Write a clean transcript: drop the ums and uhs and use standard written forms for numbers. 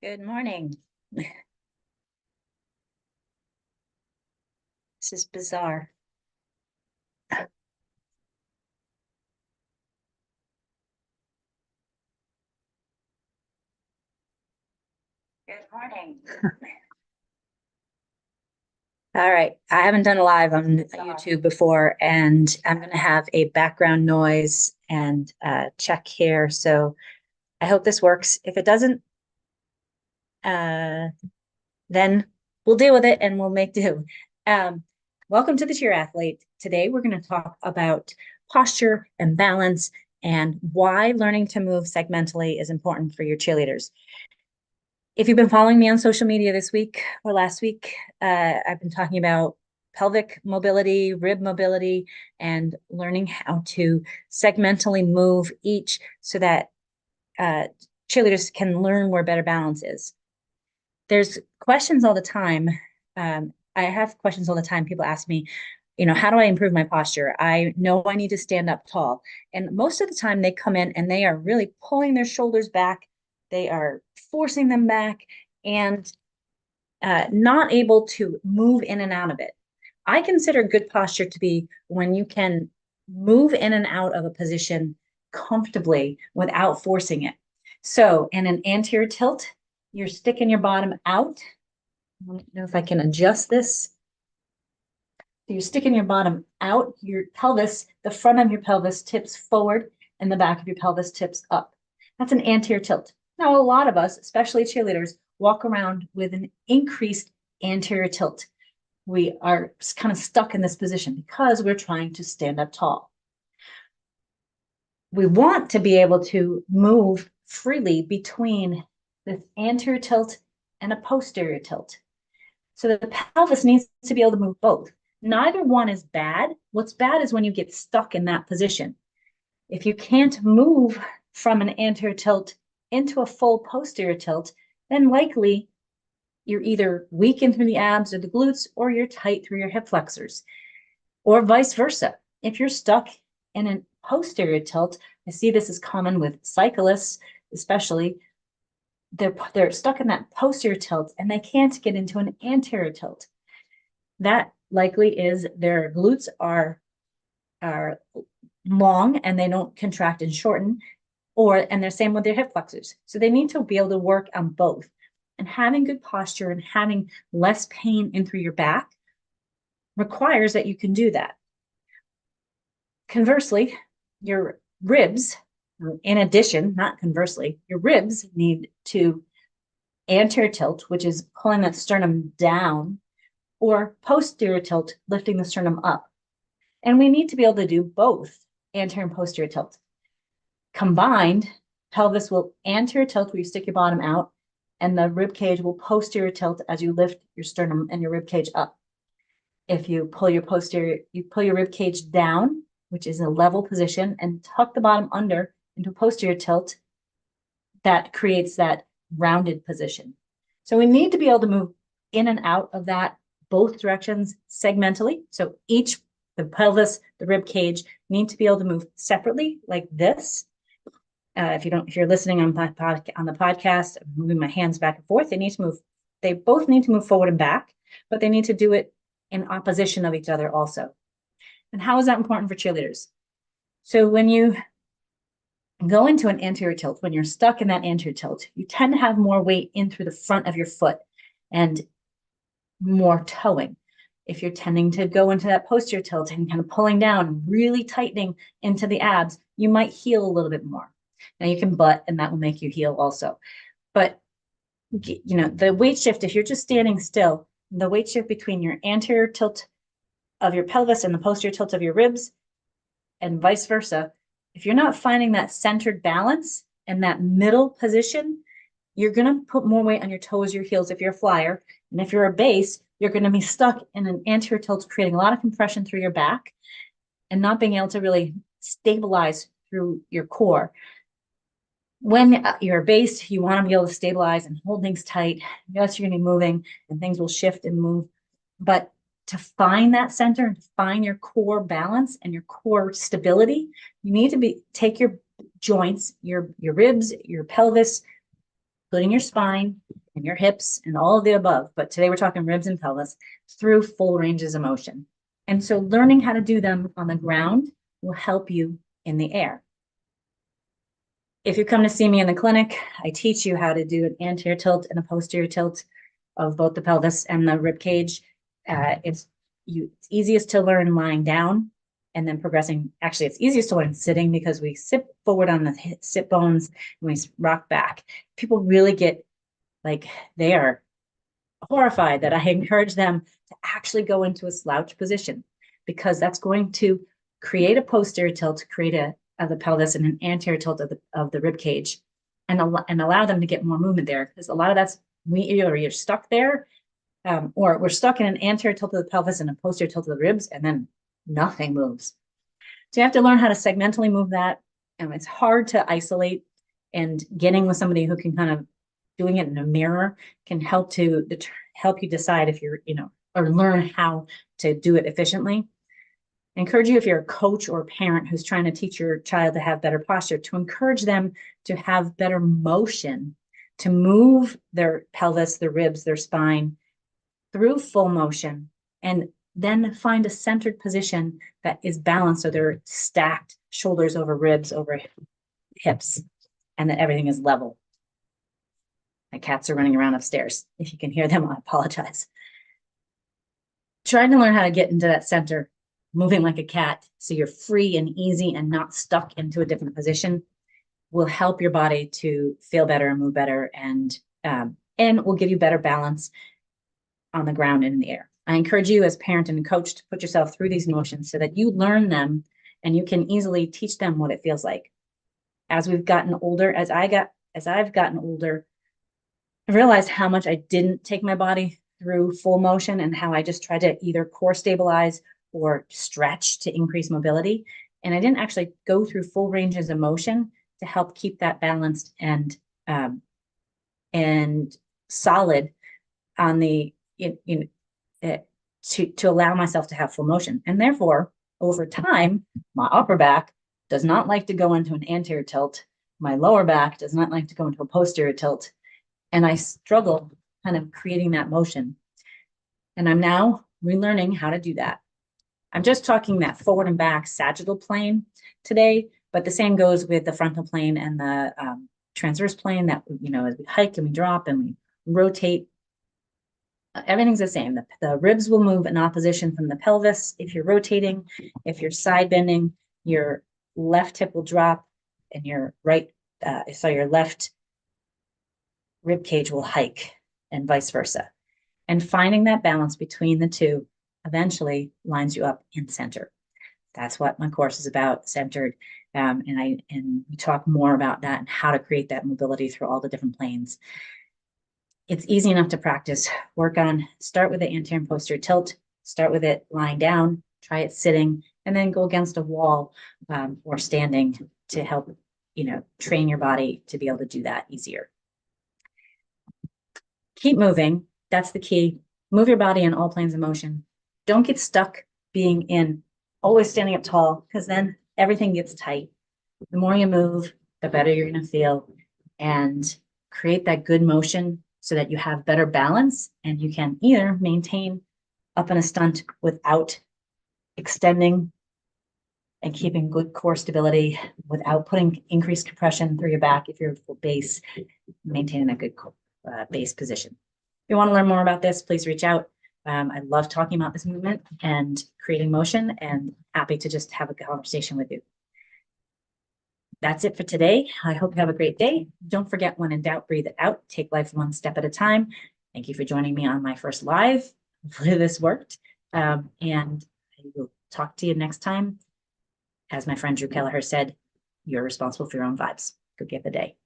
Good morning. This is bizarre. Good morning. All right. I haven't done a live on YouTube before, and I'm going to have a background noise and check here. So I hope this works. If it doesn't, then we'll deal with it and we'll make do. Um, Welcome to the Cheer Athlete. Today we're going to talk about posture and balance and why learning to move segmentally is important for your cheerleaders. If you've been following me on social media this week or last week, I've been talking about pelvic mobility, rib mobility, and learning how to segmentally move each so that cheerleaders can learn where better balance is. There's questions all the time. I have questions all the time. People ask me, how do I improve my posture? I know I need to stand up tall. And most of the time they come in and they are really pulling their shoulders back. They are forcing them back and not able to move in and out of it. I consider good posture to be when you can move in and out of a position comfortably without forcing it. So in an anterior tilt, you're sticking your bottom out. I don't know if I can adjust this. So you're sticking your bottom out, your pelvis, the front of your pelvis tips forward and the back of your pelvis tips up. That's an anterior tilt. Now, a lot of us, especially cheerleaders, walk around with an increased anterior tilt. We are kind of stuck in this position because we're trying to stand up tall. We want to be able to move freely between this anterior tilt and a posterior tilt. So the pelvis needs to be able to move both. Neither one is bad. What's bad is when you get stuck in that position. If you can't move from an anterior tilt into a full posterior tilt, then likely you're either weakened through the abs or the glutes, or you're tight through your hip flexors, or vice versa. If you're stuck in a posterior tilt, I see this is common with cyclists, especially. They're stuck in that posterior tilt and they can't get into an anterior tilt. That likely is their glutes are long and they don't contract and shorten, and they're same with their hip flexors. So they need to be able to work on both. And having good posture and having less pain in through your back requires that you can do that. Conversely, your ribs, in addition, not conversely, your ribs need to anterior tilt, which is pulling that sternum down, or posterior tilt, lifting the sternum up. And we need to be able to do both anterior and posterior tilt. Combined, pelvis will anterior tilt where you stick your bottom out, and the rib cage will posterior tilt as you lift your sternum and your rib cage up. If you pull your rib cage down, which is a level position, and tuck the bottom under into posterior tilt, that creates that rounded position. So we need to be able to move in and out of that both directions segmentally. So the pelvis, the rib cage need to be able to move separately like this. If you're listening on the podcast, I'm moving my hands back and forth. They both need to move forward and back, but they need to do it in opposition of each other also. And how is that important for cheerleaders? So when you go into an anterior tilt, when you're stuck in that anterior tilt, you tend to have more weight in through the front of your foot and more towing. If you're tending to go into that posterior tilt and kind of pulling down, really tightening into the abs, you might heel a little bit more. Now you can butt, and that will make you heel also. But the weight shift, if you're just standing still, the weight shift between your anterior tilt of your pelvis and the posterior tilt of your ribs, and vice versa, if you're not finding that centered balance and that middle position, you're going to put more weight on your toes, your heels if you're a flyer. And if you're a base, you're going to be stuck in an anterior tilt, creating a lot of compression through your back and not being able to really stabilize through your core. When you're a base, you want to be able to stabilize and hold things tight. Yes, you're going to be moving and things will shift and move. But to find that center and to find your core balance and your core stability, you need to take your joints, your ribs, your pelvis, including your spine and your hips and all of the above. But today we're talking ribs and pelvis through full ranges of motion. And so learning how to do them on the ground will help you in the air. If you come to see me in the clinic, I teach you how to do an anterior tilt and a posterior tilt of both the pelvis and the rib cage. It's easiest to learn lying down and then progressing. Actually, it's easiest to learn sitting because we sit forward on the sit bones and we rock back. People really get like, they are horrified that I encourage them to actually go into a slouch position, because that's going to create a posterior tilt, create of the pelvis and an anterior tilt of the rib cage, and allow them to get more movement there. Because a lot of that's, you're stuck there, or we're stuck in an anterior tilt of the pelvis and a posterior tilt of the ribs, and then nothing moves. So you have to learn how to segmentally move that. And it's hard to isolate, and getting with somebody who can kind of doing it in a mirror can help you decide if you're, or learn how to do it efficiently. I encourage you, if you're a coach or a parent who's trying to teach your child to have better posture, to encourage them to have better motion, to move their pelvis, their ribs, their spine through full motion, and then find a centered position that is balanced, so they're stacked, shoulders over ribs, over hips, and that everything is level. My cats are running around upstairs. If you can hear them, I apologize. Trying to learn how to get into that center, moving like a cat, so you're free and easy and not stuck into a different position, will help your body to feel better and move better, and will give you better balance on the ground and in the air. I encourage you as parent and coach to put yourself through these motions so that you learn them and you can easily teach them what it feels like. As we've gotten older, as I've gotten older, I realized how much I didn't take my body through full motion, and how I just tried to either core stabilize or stretch to increase mobility. And I didn't actually go through full ranges of motion to help keep that balanced and solid on the, to allow myself to have full motion. And therefore, over time, my upper back does not like to go into an anterior tilt. My lower back does not like to go into a posterior tilt. And I struggle kind of creating that motion. And I'm now relearning how to do that. I'm just talking that forward and back sagittal plane today, but the same goes with the frontal plane and the transverse plane, that, as we hike and we drop and we rotate, everything's the same. The ribs will move in opposition from the pelvis. If you're rotating, if you're side bending, your left hip will drop and your your left rib cage will hike, and vice versa. And finding that balance between the two eventually lines you up in center. That's what my course is about, centered. And we talk more about that and how to create that mobility through all the different planes. It's easy enough to practice. Start with the anterior and posterior tilt, start with it lying down, try it sitting, and then go against a wall or standing to help, train your body to be able to do that easier. Keep moving. That's the key. Move your body in all planes of motion. Don't get stuck being always standing up tall, because then everything gets tight. The more you move, the better you're going to feel, and create that good motion so that you have better balance, and you can either maintain up in a stunt without extending and keeping good core stability without putting increased compression through your back. If you're full base, maintaining a good base position. If you want to learn more about this, please reach out. I love talking about this movement and creating motion, and happy to just have a conversation with you. That's it for today. I hope you have a great day. Don't forget, when in doubt, breathe it out. Take life one step at a time. Thank you for joining me on my first live. Hopefully this worked. And I will talk to you next time. As my friend Drew Kelleher said, you're responsible for your own vibes. Go get the day.